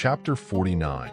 Chapter 49.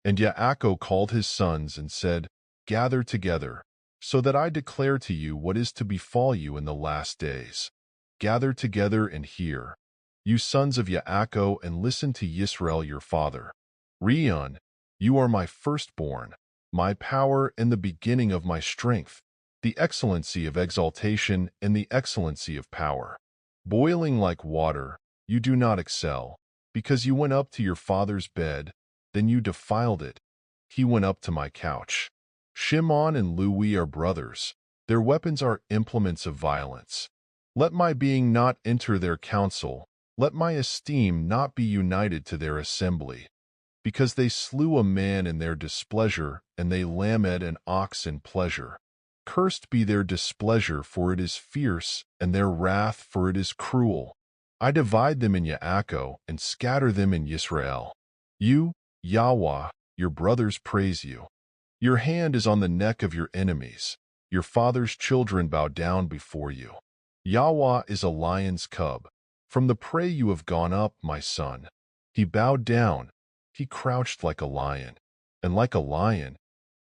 And YAHUAH called his sons and said, Gather together, so that I declare to you what is to befall you in the last days. Gather together and hear, you sons of YAHUAH, and listen to Yisrael your father. Rion, you are my firstborn, my power and the beginning of my strength, the excellency of exaltation and the excellency of power. Boiling like water, you do not excel, because you went up to your father's bed, then you defiled it. He went up to my couch. Shimon and Lewi are brothers. Their weapons are implements of violence. Let my being not enter their council. Let my esteem not be united to their assembly. Because they slew a man in their displeasure, and they lamed an ox in pleasure. Cursed be their displeasure, for it is fierce, and their wrath, for it is cruel. I divide them in YAHUAH, and scatter them in Yisrael. You, YAHUAH, your brothers praise you. Your hand is on the neck of your enemies. Your father's children bow down before you. YAHUAH is a lion's cub. From the prey you have gone up, my son. He bowed down. He crouched like a lion. And like a lion,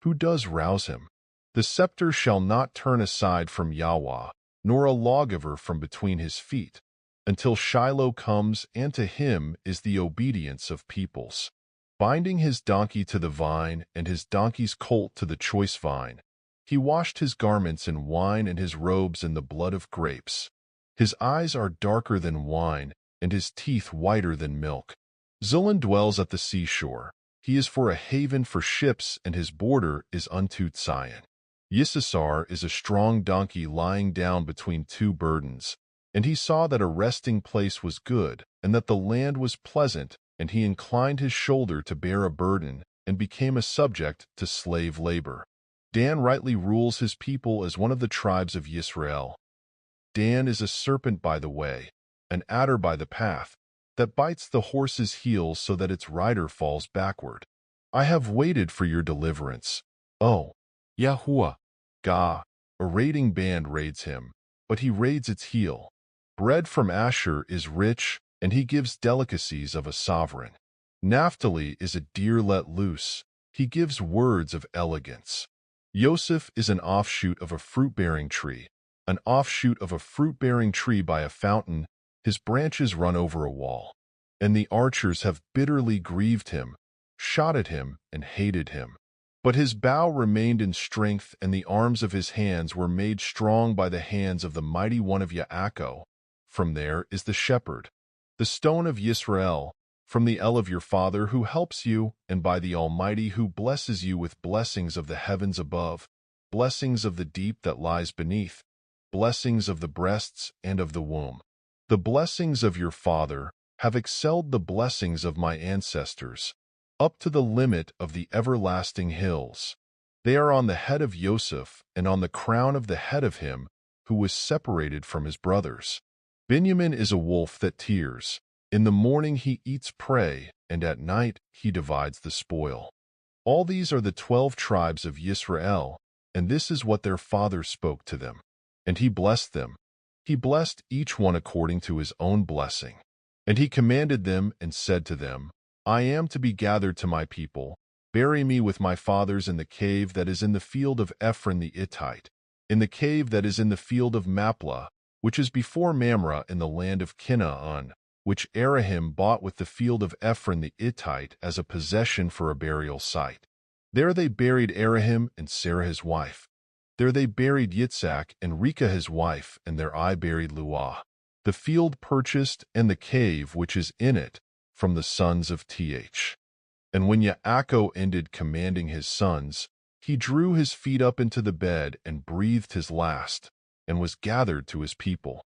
who does rouse him? The scepter shall not turn aside from YAHUAH, nor a lawgiver from between his feet, until Shiloh comes, and to him is the obedience of peoples. Binding his donkey to the vine, and his donkey's colt to the choice vine, he washed his garments in wine and his robes in the blood of grapes. His eyes are darker than wine, and his teeth whiter than milk. Zulun dwells at the seashore. He is for a haven for ships, and his border is unto Zion. Yissassar is a strong donkey lying down between two burdens. And he saw that a resting place was good, and that the land was pleasant, and he inclined his shoulder to bear a burden, and became a subject to slave labor. Dan rightly rules his people as one of the tribes of Yisrael. Dan is a serpent by the way, an adder by the path, that bites the horse's heels so that its rider falls backward. I have waited for your deliverance. Oh, YAHUAH. Gah, a raiding band raids him, but he raids its heel. Bread from Asher is rich, and he gives delicacies of a sovereign. Naphtali is a deer let loose. He gives words of elegance. Yosef is an offshoot of a fruit-bearing tree, an offshoot of a fruit-bearing tree by a fountain. His branches run over a wall. And the archers have bitterly grieved him, shot at him, and hated him. But his bow remained in strength, and the arms of his hands were made strong by the hands of the mighty one of YAHUAH. From there is the shepherd, the stone of Yisrael, from the El of your father who helps you, and by the Almighty who blesses you with blessings of the heavens above, blessings of the deep that lies beneath, blessings of the breasts and of the womb. The blessings of your father have excelled the blessings of my ancestors, up to the limit of the everlasting hills. They are on the head of Yosef, and on the crown of the head of him who was separated from his brothers. Benjamin is a wolf that tears. In the morning he eats prey, and at night he divides the spoil. All these are the 12 tribes of Yisrael, and this is what their father spoke to them. And he blessed them. He blessed each one according to his own blessing. And he commanded them and said to them, I am to be gathered to my people. Bury me with my fathers in the cave that is in the field of Ephron the Hittite, in the cave that is in the field of Maplah, which is before Mamre in the land of Canaan, which Abraham bought with the field of Ephron the Hittite as a possession for a burial site. There they buried Abraham and Sarah his wife. There they buried Yitzhak and Rechah his wife, and there I buried Leah. The field purchased, and the cave which is in it, from the sons of Th. And when YAHUAH ended commanding his sons, he drew his feet up into the bed and breathed his last, and was gathered to his people.